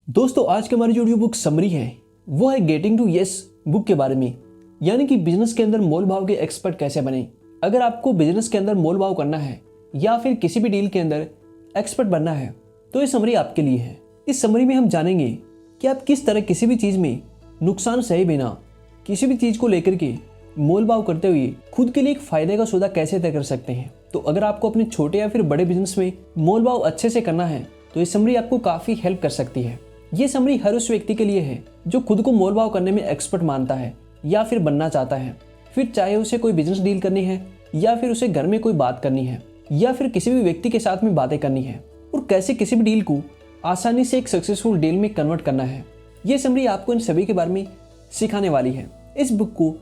दोस्तों आज की हमारी जो ऑडियो बुक समरी है वो है गेटिंग टू यस बुक के बारे में, यानी कि बिजनेस के अंदर मोल भाव के एक्सपर्ट कैसे बने। अगर आपको बिजनेस के अंदर मोल भाव करना है या फिर किसी भी डील के अंदर एक्सपर्ट बनना है तो ये समरी आपके लिए है। इस समरी में हम जानेंगे कि आप किस तरह किसी भी चीज़ में नुकसान सहे बिना किसी भी चीज़ को लेकर के मोल भाव करते हुए खुद के लिए एक फायदे का सौदा कैसे तय कर सकते हैं। तो अगर आपको अपने छोटे या फिर बड़े बिजनेस में मोल भाव अच्छे से करना है तो ये समरी आपको काफ़ी हेल्प कर सकती है। ये समरी हर उस व्यक्ति के लिए है जो खुद को मोल भाव करने में एक्सपर्ट मानता है या फिर बनना चाहता है, फिर चाहे उसे कोई बिजनेस डील करनी है या फिर उसे घर में कोई बात करनी है या फिर किसी भी व्यक्ति के साथ में बातें करनी है और कैसे किसी भी डील को आसानी से एक सक्सेसफुल डील में कन्वर्ट करना है। ये समरी आपको इन सभी के बारे में सिखाने वाली है। इस बुक को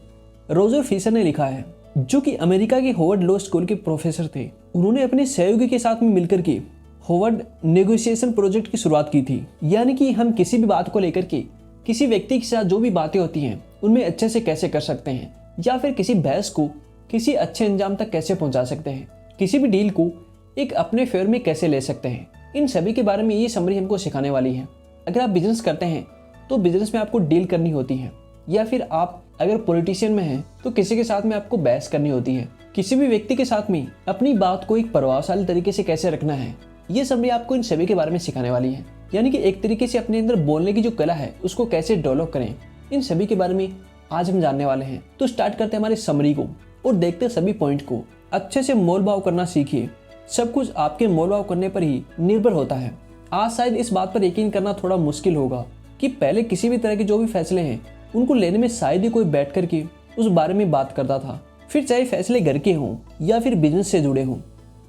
रोजर फिशर ने लिखा है जो कि अमेरिका के होवर्ड लॉ स्कूल के प्रोफेसर थे। उन्होंने अपने सहयोगी के साथ में मिलकर के होवर्ड नेगोशिएशन प्रोजेक्ट की शुरुआत की थी, यानी कि हम किसी भी बात को लेकर के किसी व्यक्ति के साथ जो भी बातें होती हैं उनमें अच्छे से कैसे कर सकते हैं या फिर किसी बहस को किसी अच्छे अंजाम तक कैसे पहुंचा सकते हैं, किसी भी डील को एक अपने फेवर में कैसे ले सकते हैं। इन सभी के बारे में ये समरी हमको सिखाने वाली है। अगर आप बिजनेस करते हैं तो बिजनेस में आपको डील करनी होती है, या फिर आप अगर पॉलिटिशियन में हैं तो किसी के साथ में आपको बहस करनी होती है। किसी भी व्यक्ति के साथ में अपनी बात को एक प्रभावशाली तरीके से कैसे रखना है, ये समरी आपको इन सभी के बारे में सिखाने वाली है। यानी कि एक तरीके से अपने अंदर बोलने की जो कला है उसको कैसे डेवलप करें, इन सभी के बारे में आज हम जानने वाले हैं। तो स्टार्ट करते हैं हमारी समरी को और देखते हैं सभी पॉइंट को। अच्छे से मोल भाव करना सीखिए। सब कुछ आपके मोल भाव करने पर ही निर्भर होता है। आज शायद इस बात पर यकीन करना थोड़ा मुश्किल होगा कि पहले किसी भी तरह के जो भी फैसले हैं उनको लेने में शायद ही कोई बैठ करके उस बारे में बात करता था, फिर चाहे फैसले घर के हों या फिर बिजनेस से जुड़े हों।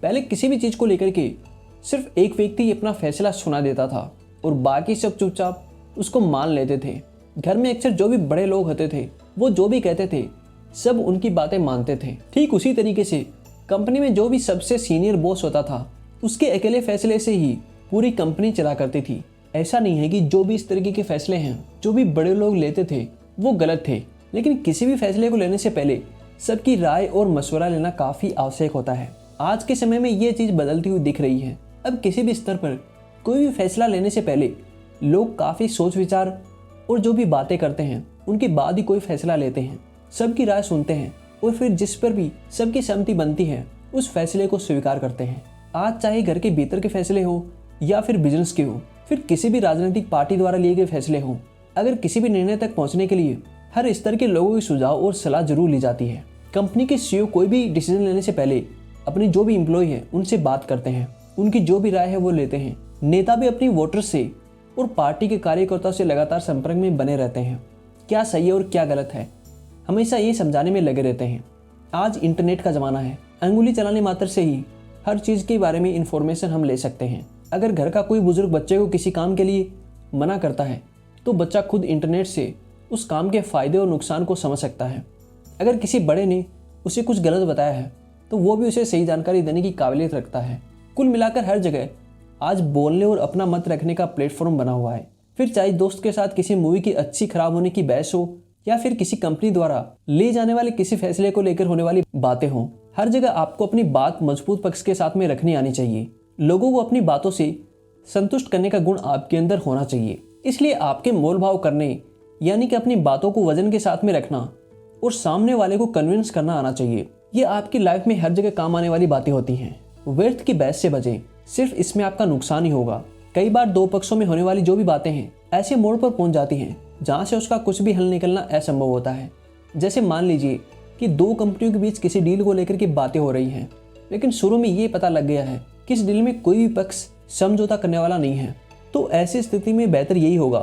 पहले किसी भी चीज़ को लेकर के सिर्फ एक व्यक्ति ही अपना फैसला सुना देता था और बाकी सब चुपचाप उसको मान लेते थे। घर में अक्सर जो भी बड़े लोग होते थे वो जो भी कहते थे सब उनकी बातें मानते थे। ठीक उसी तरीके से कंपनी में जो भी सबसे सीनियर बॉस होता था उसके अकेले फैसले से ही पूरी कंपनी चला करती थी। ऐसा नहीं है कि जो भी इस तरीके के फैसले हैं जो भी बड़े लोग लेते थे वो गलत थे, लेकिन किसी भी फैसले को लेने से पहले सबकी राय और मशवरा लेना काफ़ी आवश्यक होता है। आज के समय में ये चीज़ बदलती हुई दिख रही है। अब किसी भी स्तर पर कोई भी फैसला लेने से पहले लोग काफ़ी सोच विचार और जो भी बातें करते हैं उनके बाद ही कोई फैसला लेते हैं। सबकी राय सुनते हैं और फिर जिस पर भी सबकी सहमति बनती है उस फैसले को स्वीकार करते हैं। आज चाहे घर के भीतर के फैसले हो या फिर बिजनेस के हो, फिर किसी भी राजनीतिक पार्टी द्वारा लिए गए फैसले हों, अगर किसी भी निर्णय तक पहुंचने के लिए हर स्तर के लोगों के सुझाव और सलाह जरूर ली जाती है। कंपनी के सीईओ कोई भी डिसीजन लेने से पहले अपने जो भी एम्प्लॉय है उनसे बात करते हैं, उनकी जो भी राय है वो लेते हैं। नेता भी अपनी वोटर्स से और पार्टी के कार्यकर्ताओं से लगातार संपर्क में बने रहते हैं। क्या सही है और क्या गलत है हमेशा ये समझाने में लगे रहते हैं। आज इंटरनेट का ज़माना है, अंगुली चलाने मात्र से ही हर चीज़ के बारे में इंफॉर्मेशन हम ले सकते हैं। अगर घर का कोई बुजुर्ग बच्चे को किसी काम के लिए मना करता है तो बच्चा खुद इंटरनेट से उस काम के फ़ायदे और नुकसान को समझ सकता है। अगर किसी बड़े ने उसे कुछ गलत बताया है तो वो भी उसे सही जानकारी देने की काबिलियत रखता है। कुल मिलाकर हर जगह आज बोलने और अपना मत रखने का प्लेटफॉर्म बना हुआ है। फिर चाहे दोस्त के साथ किसी मूवी की अच्छी खराब होने की बहस हो या फिर किसी कंपनी द्वारा ले जाने वाले किसी फैसले को लेकर होने वाली बातें हों, हर जगह आपको अपनी बात मजबूत पक्ष के साथ में रखनी आनी चाहिए। लोगों को अपनी बातों से संतुष्ट करने का गुण आपके अंदर होना चाहिए। इसलिए आपके मोल भाव करने यानी कि अपनी बातों को वजन के साथ में रखना और सामने वाले को कन्विंस करना आना चाहिए। ये आपकी लाइफ में हर जगह काम आने वाली बातें होती हैं। व्यर्थ की बहस से बचें, सिर्फ इसमें आपका नुकसान ही होगा। कई बार दो पक्षों में होने वाली जो भी बातें हैं ऐसे मोड़ पर पहुंच जाती हैं जहां से उसका कुछ भी हल निकलना असंभव होता है। जैसे मान लीजिए कि दो कंपनियों के बीच किसी डील को लेकर के बातें हो रही हैं, लेकिन शुरू में ये पता लग गया है कि इस डील में कोई भी पक्ष समझौता करने वाला नहीं है। तो ऐसी स्थिति में बेहतर यही होगा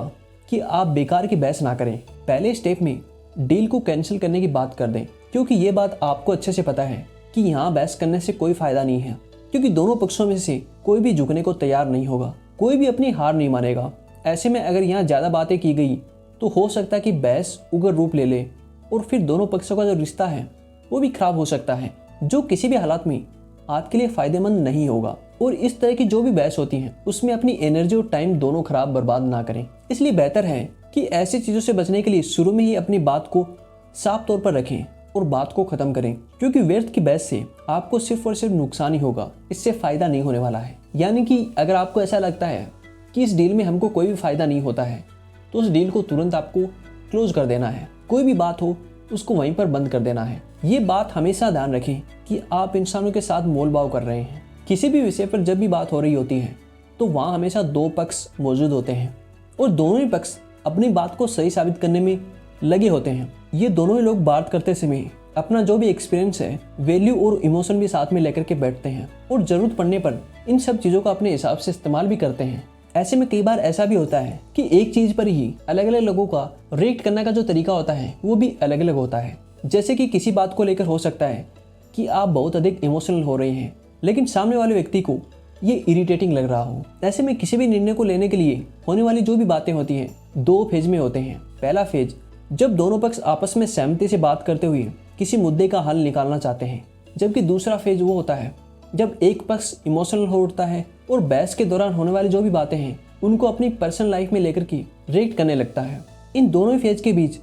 कि आप बेकार की बहस ना करें। पहले स्टेप में डील को कैंसिल करने की बात कर दें, क्योंकि ये बात आपको अच्छे से पता है कि यहाँ बहस करने से कोई फायदा नहीं है, क्योंकि दोनों पक्षों में से कोई भी झुकने को तैयार नहीं होगा, कोई भी अपनी हार नहीं मानेगा। ऐसे में अगर यहाँ ज़्यादा बातें की गई तो हो सकता है कि बहस उग्र रूप ले ले और फिर दोनों पक्षों का जो रिश्ता है वो भी खराब हो सकता है, जो किसी भी हालात में आपके लिए फायदेमंद नहीं होगा। और इस तरह की जो भी बहस होती है उसमें अपनी एनर्जी और टाइम दोनों खराब बर्बाद ना करें। इसलिए बेहतर है कि ऐसी चीज़ों से बचने के लिए शुरू में ही अपनी बात को साफ तौर पर रखें और बात को खत्म करें, क्योंकि व्यर्थ की बहस से आपको सिर्फ और सिर्फ नुकसान ही होगा, इससे फायदा नहीं होने वाला है। यानी कि अगर आपको ऐसा लगता है कि इस डील में हमको कोई भी फायदा नहीं होता है तो उस डील को तुरंत आपको क्लोज कर देना है। कोई भी बात हो उसको वहीं पर बंद कर देना है। ये बात हमेशा ध्यान रखें कि आप इंसानों के साथ मोल भाव कर रहे हैं। किसी भी विषय पर जब भी बात हो रही होती है तो वहाँ हमेशा दो पक्ष मौजूद होते हैं और दोनों ही पक्ष अपनी बात को सही साबित करने में लगे होते हैं। ये दोनों ही लोग बात करते समय अपना जो भी एक्सपीरियंस है, वैल्यू और इमोशन भी साथ में लेकर के बैठते हैं और जरूरत पड़ने पर इन सब चीज़ों का अपने हिसाब से इस्तेमाल भी करते हैं। ऐसे में कई बार ऐसा भी होता है कि एक चीज़ पर ही अलग अलग लोगों का रिएक्ट करने का जो तरीका होता है वो भी अलग अलग होता है। जैसे कि किसी बात को लेकर हो सकता है कि आप बहुत अधिक इमोशनल हो रहे हैं लेकिन सामने वाले व्यक्ति को ये इरिटेटिंग लग रहा हो। ऐसे में किसी भी निर्णय को लेने के लिए होने वाली जो भी बातें होती हैं दो फेज में होते हैं। पहला फेज जब दोनों पक्ष आपस में सहमति से बात करते हुए किसी मुद्दे का हल निकालना चाहते हैं, जबकि दूसरा फेज वो होता है जब एक पक्ष इमोशनल हो उठता है और बहस के दौरान होने वाली जो भी बातें हैं उनको अपनी पर्सनल लाइफ में लेकर के रिएक्ट करने लगता है। इन दोनों फेज के बीच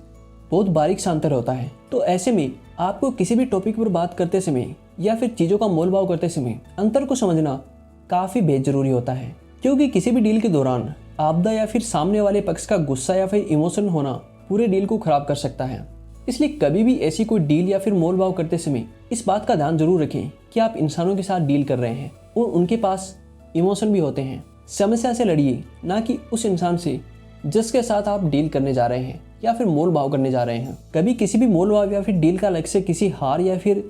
बहुत बारीक सा अंतर होता है। तो ऐसे में आपको किसी भी टॉपिक पर बात करते समय या फिर चीज़ों का मोल भाव करते समय अंतर को समझना काफ़ी बेहद जरूरी होता है, क्योंकि किसी भी डील के दौरान आपदा या फिर सामने वाले पक्ष का गुस्सा या फिर इमोशन होना पूरे डील को खराब कर सकता है। इसलिए कभी भी ऐसी कोई डील या फिर मोल भाव करते समय इस बात का ध्यान जरूर रखें कि आप इंसानों के साथ डील कर रहे हैं और उनके पास इमोशन भी होते हैं। समस्या से लड़िए, ना कि उस इंसान से जिसके साथ आप डील करने जा रहे हैं या फिर मोल भाव करने जा रहे हैं। कभी किसी भी मोल भाव या फिर डील का लक्ष्य किसी हार या फिर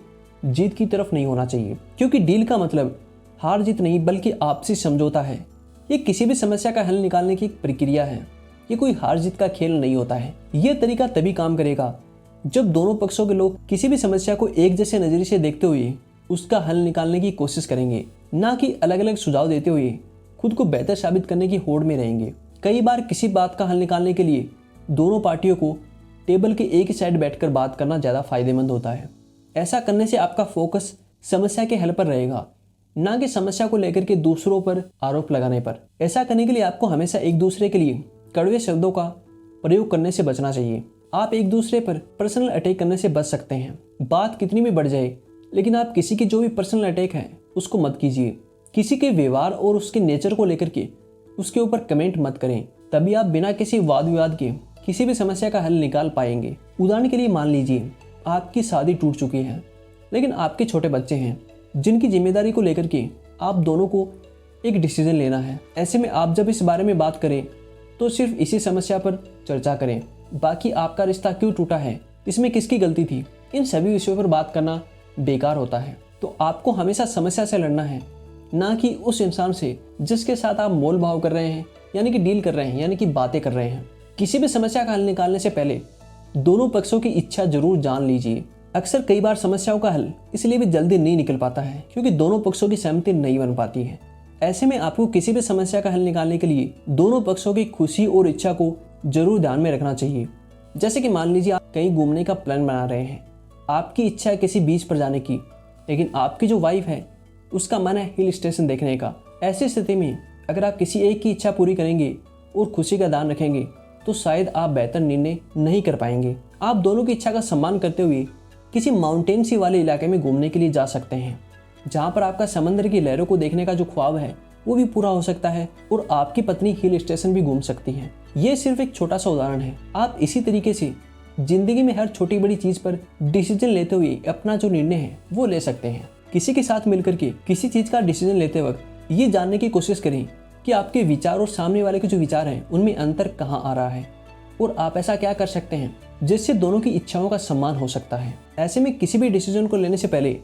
जीत की तरफ नहीं होना चाहिए, क्योंकि डील का मतलब हार जीत नहीं बल्कि आपसी समझौता है। ये किसी भी समस्या का हल निकालने की एक प्रक्रिया है। ये कोई हार जीत का खेल नहीं होता है। ये तरीका तभी काम करेगा जब दोनों पक्षों के लोग किसी भी समस्या को एक जैसे नजरिए से देखते हुए उसका हल निकालने की कोशिश करेंगे, ना कि अलग अलग सुझाव देते हुए खुद को बेहतर साबित करने की होड़ में रहेंगे। कई बार किसी बात का हल निकालने के लिए दोनों पार्टियों को टेबल के एक ही साइड बैठकर बात करना ज़्यादा फायदेमंद होता है। ऐसा करने से आपका फोकस समस्या के हल पर रहेगा, ना कि समस्या को लेकर के दूसरों पर आरोप लगाने पर। ऐसा करने के लिए आपको हमेशा एक दूसरे के लिए कड़वे शब्दों का प्रयोग करने से बचना चाहिए। आप एक दूसरे पर पर्सनल अटैक करने से बच सकते हैं। बात कितनी भी बढ़ जाए, लेकिन आप किसी की जो भी पर्सनल अटैक है उसको मत कीजिए। किसी के व्यवहार और उसके नेचर को लेकर के उसके ऊपर कमेंट मत करें, तभी आप बिना किसी वाद विवाद के किसी भी समस्या का हल निकाल पाएंगे। उदाहरण के लिए मान लीजिए आपकी शादी टूट चुकी है, लेकिन आपके छोटे बच्चे हैं जिनकी जिम्मेदारी को लेकर के आप दोनों को एक डिसीजन लेना है। ऐसे में आप जब इस बारे में बात करें तो सिर्फ इसी समस्या पर चर्चा करें। बाकी आपका रिश्ता क्यों टूटा है, इसमें किसकी गलती थी, इन सभी विषयों पर बात करना बेकार होता है। तो आपको हमेशा समस्या से लड़ना है, ना कि उस इंसान से जिसके साथ आप मोल भाव कर रहे हैं, यानी कि डील कर रहे हैं, यानी कि बातें कर रहे हैं। किसी भी समस्या का हल निकालने से पहले दोनों पक्षों की इच्छा जरूर जान लीजिए। अक्सर कई बार समस्याओं का हल इसलिए भी जल्दी नहीं निकल पाता है क्योंकि दोनों पक्षों की सहमति नहीं बन पाती है। ऐसे में आपको किसी भी समस्या का हल निकालने के लिए दोनों पक्षों की खुशी और इच्छा को जरूर ध्यान में रखना चाहिए। जैसे कि मान लीजिए आप कहीं घूमने का प्लान बना रहे हैं, आपकी इच्छा है किसी बीच पर जाने की, लेकिन आपकी जो वाइफ है उसका मन है हिल स्टेशन देखने का। ऐसी स्थिति में अगर आप किसी एक की इच्छा पूरी करेंगे और खुशी का ध्यान रखेंगे तो शायद आप बेहतर निर्णय नहीं कर पाएंगे। आप दोनों की इच्छा का सम्मान करते हुए किसी माउंटेन सी वाले इलाके में घूमने के लिए जा सकते हैं, जहाँ पर आपका समंदर की लहरों को देखने का जो ख्वाब है वो भी पूरा हो सकता है और आपकी पत्नी हिल स्टेशन भी घूम सकती है। ये सिर्फ एक छोटा सा उदाहरण है। आप इसी तरीके से जिंदगी में हर छोटी बड़ी चीज पर डिसीजन लेते हुए अपना जो निर्णय है वो ले सकते हैं। किसी के साथ मिलकर के किसी चीज का डिसीजन लेते वक्त ये जानने की कोशिश करें कि आपके विचार और सामने वाले के जो विचार हैं उनमें अंतर कहाँ आ रहा है और आप ऐसा क्या कर सकते हैं जिससे दोनों की इच्छाओं का सम्मान हो सकता है। ऐसे में किसी भी डिसीजन को लेने से पहले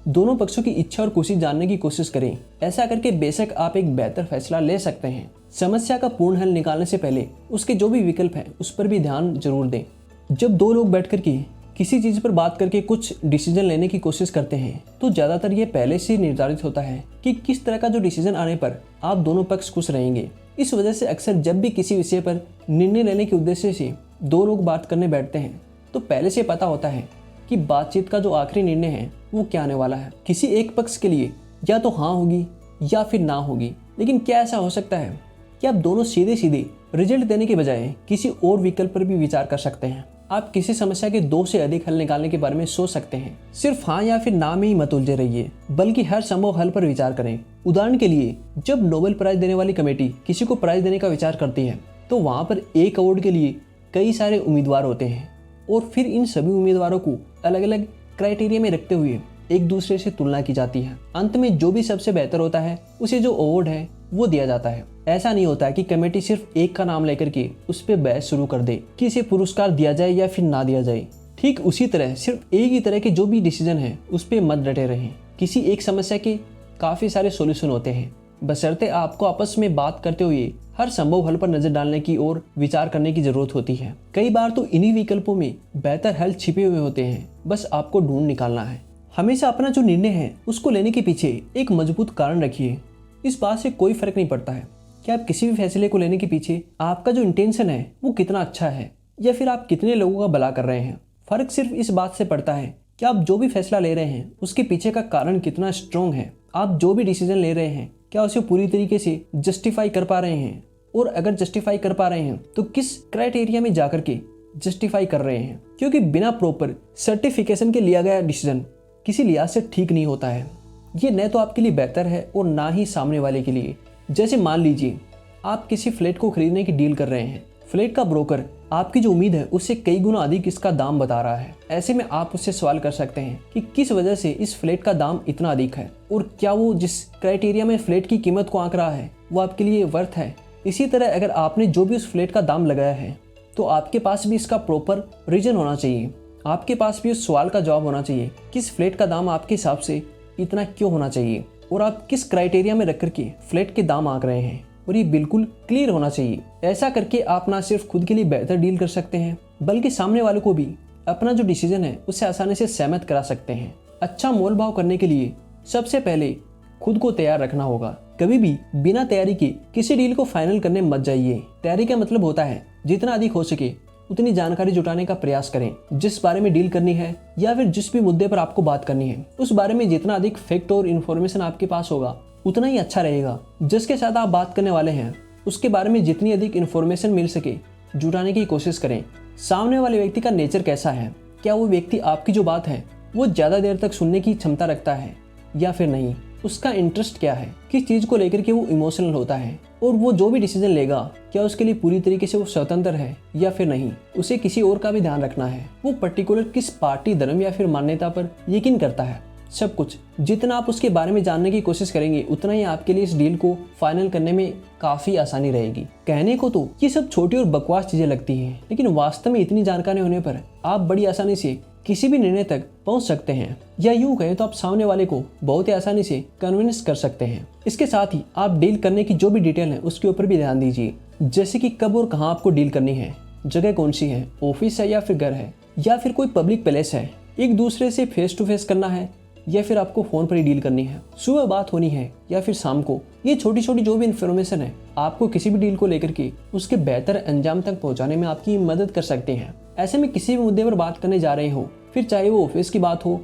दोनों पक्षों की इच्छा और खुशी जानने की कोशिश करें। ऐसा करके बेशक आप एक बेहतर फैसला ले सकते हैं। समस्या का पूर्ण हल निकालने से पहले उसके जो भी विकल्प हैं उस पर भी ध्यान जरूर दें। जब दो लोग बैठ कर के किसी चीज़ पर बात करके कुछ डिसीजन लेने की कोशिश करते हैं तो ज़्यादातर ये पहले से निर्धारित होता है कि किस तरह का जो डिसीजन आने पर आप दोनों पक्ष खुश रहेंगे। इस वजह से अक्सर जब भी किसी विषय पर निर्णय लेने के उद्देश्य से दो लोग बात करने बैठते हैं तो पहले से पता होता है कि बातचीत का जो आखिरी निर्णय है वो क्या आने वाला है। किसी एक पक्ष के लिए या तो हाँ होगी या फिर ना होगी, लेकिन क्या ऐसा हो सकता है कि आप दोनों सीधे सीधे रिजल्ट देने के बजाय किसी और विकल्प पर भी विचार कर सकते हैं। आप किसी समस्या के 2 से अधिक हल निकालने के बारे में सोच सकते हैं। सिर्फ हाँ या फिर ना में ही मत उलझे रहिए, बल्कि हर संभव हल पर विचार करें। उदाहरण के लिए, जब नोबेल प्राइज देने वाली कमेटी किसी को प्राइज देने का विचार करती है तो वहाँ पर एक अवार्ड के लिए कई सारे उम्मीदवार होते हैं और फिर इन सभी उम्मीदवारों को अलग अलग क्राइटेरिया में रखते हुए एक दूसरे से तुलना की जाती है। अंत में जो भी सबसे बेहतर होता है उसे जो अवार्ड है वो दिया जाता है। ऐसा नहीं होता है कि कमेटी सिर्फ एक का नाम लेकर के उस पर बहस शुरू कर दे कि इसे पुरस्कार दिया जाए या फिर ना दिया जाए। ठीक उसी तरह सिर्फ एक ही तरह के जो भी डिसीजन है उस पर मत डटे रहें। किसी एक समस्या के काफी सारे सॉल्यूशन होते हैं, बशर्ते आपको आपस में बात करते हुए हर संभव हल पर नजर डालने की और विचार करने की जरूरत होती है। कई बार तो इन्हीं विकल्पों में बेहतर हल छिपे हुए होते हैं, बस आपको ढूंढ निकालना है। हमेशा अपना जो निर्णय है उसको लेने के पीछे एक मजबूत कारण रखिए। इस बात से कोई फर्क नहीं पड़ता है कि आप किसी भी फैसले को लेने के पीछे आपका जो इंटेंशन है वो कितना अच्छा है या फिर आप कितने लोगों का भला कर रहे हैं। फर्क सिर्फ इस बात से पड़ता है कि आप जो भी फैसला ले रहे हैं उसके पीछे का कारण कितना स्ट्रॉन्ग है। आप जो भी डिसीजन ले रहे हैं क्या उसे पूरी तरीके से जस्टिफाई कर पा रहे हैं, और अगर जस्टिफाई कर पा रहे हैं तो किस क्राइटेरिया में जाकर के जस्टिफाई कर रहे हैं। क्योंकि बिना प्रॉपर सर्टिफिकेशन के लिया गया डिसीजन किसी लिहाज से ठीक नहीं होता है। ये न तो आपके लिए बेहतर है और ना ही सामने वाले के लिए। जैसे मान लीजिए आप किसी फ्लैट को खरीदने की डील कर रहे हैं। फ्लैट का ब्रोकर आपकी जो उम्मीद है उससे कई गुना अधिक इसका दाम बता रहा है। ऐसे में आप उससे सवाल कर सकते हैं कि किस वजह से इस फ्लैट का दाम इतना अधिक है और क्या वो जिस क्राइटेरिया में फ्लैट की कीमत को आंक रहा है वो आपके लिए वर्थ है। इसी तरह अगर आपने जो भी उस फ्लैट का दाम लगाया है तो आपके पास भी इसका प्रॉपर रीजन होना चाहिए। आपके पास भी उस सवाल का जवाब होना चाहिए कि इस फ्लैट का दाम आपके हिसाब से इतना क्यों होना चाहिए और आप किस क्राइटेरिया में रख करके फ्लैट के दाम आंक रहे हैं, और ये बिल्कुल क्लियर होना चाहिए। ऐसा करके आप ना सिर्फ खुद के लिए बेहतर डील कर सकते हैं बल्कि सामने वाले को भी अपना जो डिसीजन है उससे आसानी से सहमत करा सकते हैं। अच्छा मोल भाव करने के लिए सबसे पहले खुद को तैयार रखना होगा। कभी भी बिना तैयारी के किसी डील को फाइनल करने मत जाइए। तैयारी का मतलब होता है जितना अधिक हो सके उतनी जानकारी जुटाने का प्रयास करें। जिस बारे में डील करनी है या फिर जिस भी मुद्दे पर आपको बात करनी है उस बारे में जितना अधिक फैक्ट और इन्फॉर्मेशन आपके पास होगा उतना ही अच्छा रहेगा। जिसके साथ आप बात करने वाले हैं उसके बारे में जितनी अधिक इन्फॉर्मेशन मिल सके जुटाने की कोशिश करें। सामने वाले व्यक्ति का नेचर कैसा है, क्या वो व्यक्ति आपकी जो बात है वो ज़्यादा देर तक सुनने की क्षमता रखता है या फिर नहीं, उसका इंटरेस्ट क्या है, किस चीज़ को लेकर के वो इमोशनल होता है, और वो जो भी डिसीजन लेगा क्या उसके लिए पूरी तरीके से वो स्वतंत्र है या फिर नहीं। उसे किसी और का भी ध्यान रखना है, वो पर्टिकुलर किस पार्टी, धर्म या फिर मान्यता पर यकीन करता है। सब कुछ जितना आप उसके बारे में जानने की कोशिश करेंगे उतना ही आपके लिए इस डील को फाइनल करने में काफी आसानी रहेगी। कहने को तो ये सब छोटी और बकवास चीजें लगती हैं, लेकिन वास्तव में इतनी जानकारी होने पर आप बड़ी आसानी से किसी भी निर्णय तक पहुंच सकते हैं, या यूं कहें तो आप सामने वाले को बहुत ही आसानी से कन्विंस कर सकते हैं। इसके साथ ही आप डील करने की जो भी डिटेल है उसके ऊपर भी ध्यान दीजिए, जैसे कि कब और कहाँ आपको डील करनी है, जगह कौन सी है, ऑफिस है या फिर घर है या फिर कोई पब्लिक प्लेस है, एक दूसरे से फेस टू फेस करना है या फिर आपको फोन पर ही डील करनी है, सुबह बात होनी है या फिर शाम को। ये छोटी छोटी जो भी इन्फॉर्मेशन है आपको किसी भी डील को लेकर के उसके बेहतर अंजाम तक पहुंचाने में आपकी मदद कर सकते हैं। ऐसे में किसी भी मुद्दे पर बात करने जा रहे हो, फिर चाहे वो ऑफिस की बात हो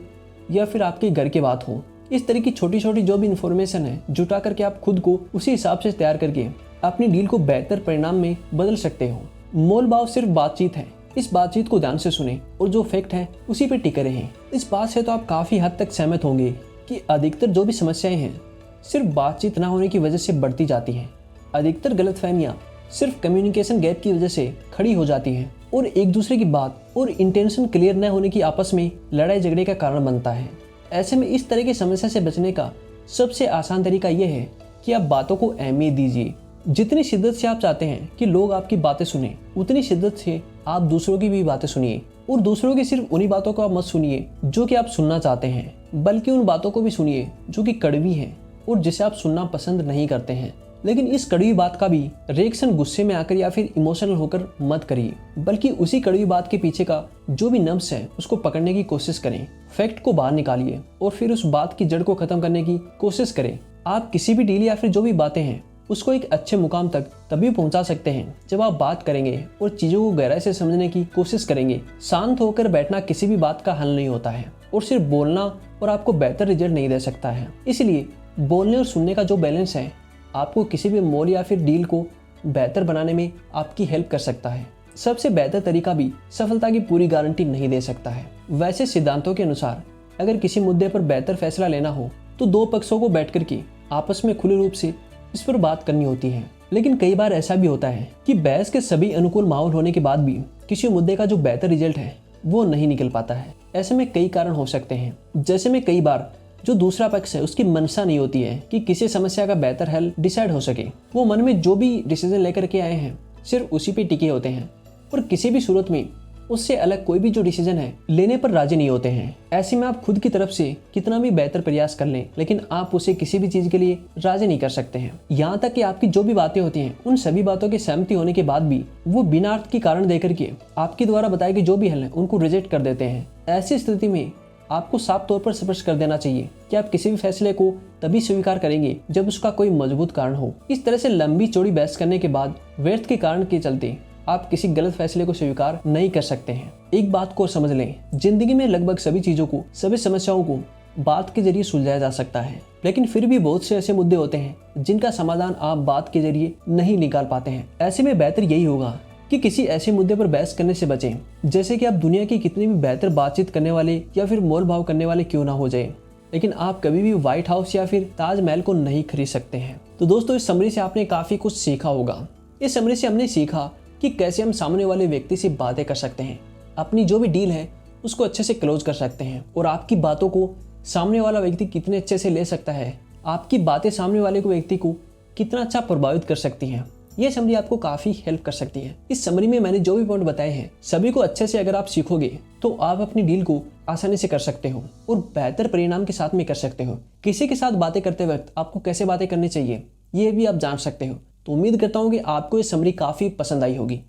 या फिर आपके घर की बात हो, इस तरह की छोटी छोटी जो भी इन्फॉर्मेशन है जुटा करके आप खुद को उसी हिसाब से तैयार करके अपनी डील को बेहतर परिणाम में बदल सकते हो। मोल भाव सिर्फ बातचीत है, इस बातचीत को ध्यान से सुने और जो फैक्ट है उसी पे टिके रहें। इस बात से तो आप काफी हद तक सहमत होंगे कि अधिकतर जो भी समस्याएं हैं सिर्फ बातचीत न होने की वजह से बढ़ती जाती हैं। अधिकतर गलतफहमियां सिर्फ कम्युनिकेशन गैप की वजह से खड़ी हो जाती हैं और एक दूसरे की बात और इंटेंशन क्लियर न होने की आपस में लड़ाई झगड़े का कारण बनता है। ऐसे में इस तरह की समस्या से बचने का सबसे आसान तरीका यह है कि आप बातों को अहमियत दीजिए। जितनी शिद्दत से आप चाहते हैं कि लोग आपकी बातें सुने, उतनी शिद्दत से आप दूसरों की भी बातें सुनिए, और दूसरों की सिर्फ उन्हीं बातों को आप मत सुनिए जो कि आप सुनना चाहते हैं, बल्कि उन बातों को भी सुनिए जो कि कड़वी हैं और जिसे आप सुनना पसंद नहीं करते हैं। लेकिन इस कड़वी बात का भी रिएक्शन गुस्से में आकर या फिर इमोशनल होकर मत करिए, बल्कि उसी कड़वी बात के पीछे का जो भी नब्ज है उसको पकड़ने की कोशिश करें। फैक्ट को बाहर निकालिए और फिर उस बात की जड़ को खत्म करने की कोशिश करें। आप किसी भी डील या फिर जो भी बातें हैं उसको एक अच्छे मुकाम तक तभी पहुंचा सकते हैं जब आप बात करेंगे और चीजों को गहराई से समझने की कोशिश करेंगे। शांत होकर बैठना किसी भी बात का हल नहीं होता है और सिर्फ बोलना और आपको बेहतर रिजल्ट नहीं दे सकता है। इसलिए बोलने और सुनने का जो बैलेंस है आपको किसी भी मोल या फिर डील को बेहतर बनाने में आपकी हेल्प कर सकता है। सबसे बेहतर तरीका भी सफलता की पूरी गारंटी नहीं दे सकता है। वैसे सिद्धांतों के अनुसार अगर किसी मुद्दे पर बेहतर फैसला लेना हो तो दो पक्षों को बैठ करके आपस में खुले रूप से इस पर बात करनी होती है। लेकिन कई बार ऐसा भी होता है कि बहस के सभी अनुकूल माहौल होने के बाद भी किसी मुद्दे का जो बेहतर रिजल्ट है वो नहीं निकल पाता है। ऐसे में कई कारण हो सकते हैं, जैसे में कई बार जो दूसरा पक्ष है उसकी मंशा नहीं होती है कि किसी समस्या का बेहतर हल डिसाइड हो सके। वो मन में जो भी डिसीजन लेकर के आए हैं सिर्फ उसी पे टिके होते हैं और किसी भी सूरत में उससे अलग कोई भी जो डिसीजन है लेने पर राजी नहीं होते हैं। ऐसे में आप खुद की तरफ से कितना भी बेहतर प्रयास कर लें लेकिन आप उसे किसी भी चीज के लिए राजी नहीं कर सकते हैं। यहाँ तक कि आपकी जो भी बातें होती हैं उन सभी बातों की सहमति होने के बाद भी वो बिना अर्थ के कारण देकर के आपके द्वारा बताए गए जो भी हल है उनको रिजेक्ट कर देते हैं। ऐसी स्थिति में आपको साफ तौर पर स्पष्ट कर देना चाहिए कि आप किसी भी फैसले को तभी स्वीकार करेंगे जब उसका कोई मजबूत कारण हो। इस तरह से लंबी चौड़ी बहस करने के बाद व्यर्थ के कारण के चलते आप किसी गलत फैसले को स्वीकार नहीं कर सकते हैं। एक बात को समझ लें, जिंदगी में लगभग सभी चीजों को, सभी समस्याओं को बात के जरिए सुलझाया जा सकता है, लेकिन फिर भी बहुत से ऐसे मुद्दे होते हैं जिनका समाधान आप बात के जरिए नहीं निकाल पाते हैं। ऐसे में बेहतर यही होगा कि किसी ऐसे मुद्दे पर बहस करने से बचें, जैसे कि आप दुनिया की कितनी भी बेहतर बातचीत करने वाले या फिर मोल भाव करने वाले क्यों ना हो जाए, लेकिन आप कभी भी व्हाइट हाउस या फिर ताजमहल को नहीं खरीद सकते हैं। तो दोस्तों, इस समरी से आपने काफी कुछ सीखा होगा। इस समरी से हमने सीखा कि कैसे हम सामने वाले व्यक्ति से बातें कर सकते हैं, अपनी जो भी डील है उसको अच्छे से क्लोज कर सकते हैं और आपकी बातों को सामने वाला व्यक्ति कितने अच्छे से ले सकता है, आपकी बातें सामने वाले को व्यक्ति को कितना अच्छा प्रभावित कर सकती हैं। ये समरी आपको काफी हेल्प कर सकती है। इस समरी में मैंने जो भी पॉइंट बताए हैं सभी को अच्छे से अगर आप सीखोगे तो आप अपनी डील को आसानी से कर सकते हो और बेहतर परिणाम के साथ में कर सकते हो। किसी के साथ बातें करते वक्त आपको कैसे बातें करनी चाहिए ये भी आप जान सकते हो। तो उम्मीद करता हूँ कि आपको ये समरी काफी पसंद आई होगी।